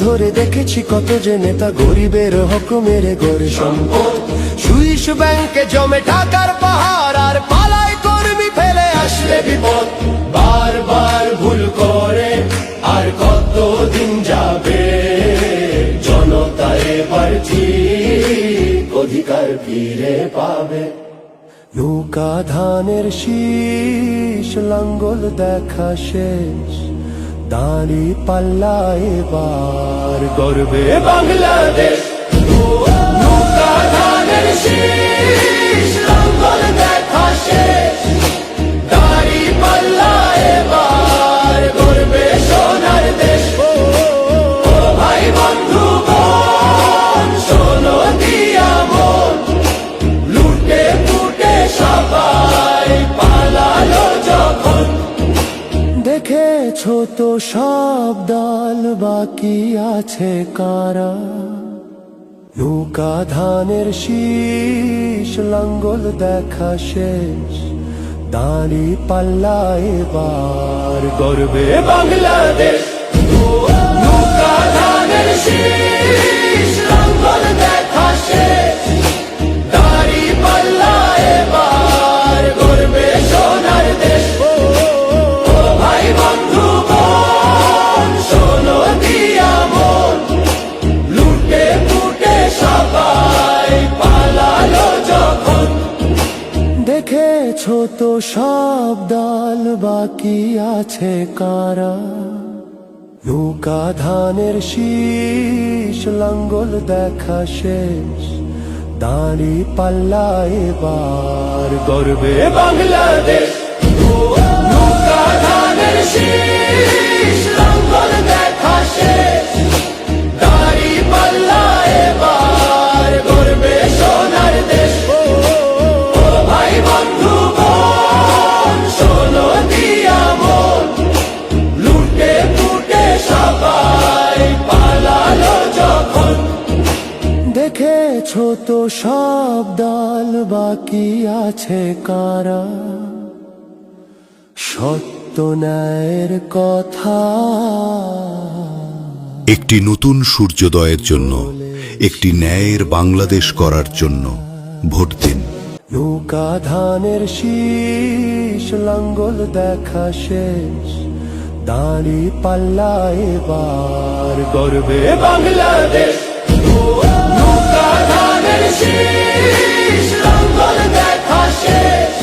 ধরে দেখেছি কত যে নেতা গরিবের হক মেরে গড়ে সম্পদ। সুইস ব্যাংকে জমে টাকার পাহাড়, আর পালায় কর্মী ফেলে আসলে বিপদ। বারবার ভুল করে আর কতদিন যাবে, জনতা এবার ঠিক অধিকার ফিরে পাবে। নৌকা ধানের শীষ, লাঙ্গল দেখা শেষ, দাঁড়ি পাল্লা এবার গর্বে বাংলাদেশ। নৌকা ধানের শীষ, লাঙ্গল দেখা শেষ, দাঁড়ি পাল্লা এবার গর্বে সোনার দেশ। ও ভাই বন্ধু বোন, শোনো দিয়া মন, লুটে ফুটে সবাই পালালো যখন। দেখেছো তো সব দল, বাকি আছে কারা? নৌকা ধানের শীষ, লাঙ্গল দেখা শেষ, দাঁড়ি পাল্লা এবার গর্বে বাংলাদেশ। নৌকা ধানের শীষ, লাঙ্গল দেখা শেষ, দাঁড়ি পাল্লা এবার গর্বে সোনার দেশ। ও ভাই বন্ধু বোন, শোনো দিয়া মন, লুটে ফুটে সবাই পালালো যখন। দেখেছো তো সব দল, বাকি আছে কারা? নৌকা ধানের শীষ, লাঙ্গল দেখা শেষ, দাঁড়ি পাল্লা এবার গর্বে বাংলাদেশ। নৌকা ধানের শীষ, লাঙ্গল দেখা শেষ, দাঁড়ি পাল্লা এবার গর্বে সোনার দেশ। ও ভাই বন্ধু বোন, শোনো দিয়া মন, লুটে ফুটে সবাই পালালো যখন। দেখেছো তো সব দল, বাকি আছে কারা? সত্য ন্যায়ের কথা। একটি নতুন সূর্যোদয়ের জন্য, একটি ন্যায়ের বাংলাদেশ করার জন্য ভোট দিন। নৌকা ধানের শীষ, লাঙ্গল দেখা শেষ, দাঁড়ি পাল্লা এবার গর্বে বাংলাদেশ। নৌকা ধানের শীষ, লাঙ্গল দেখা শেষ,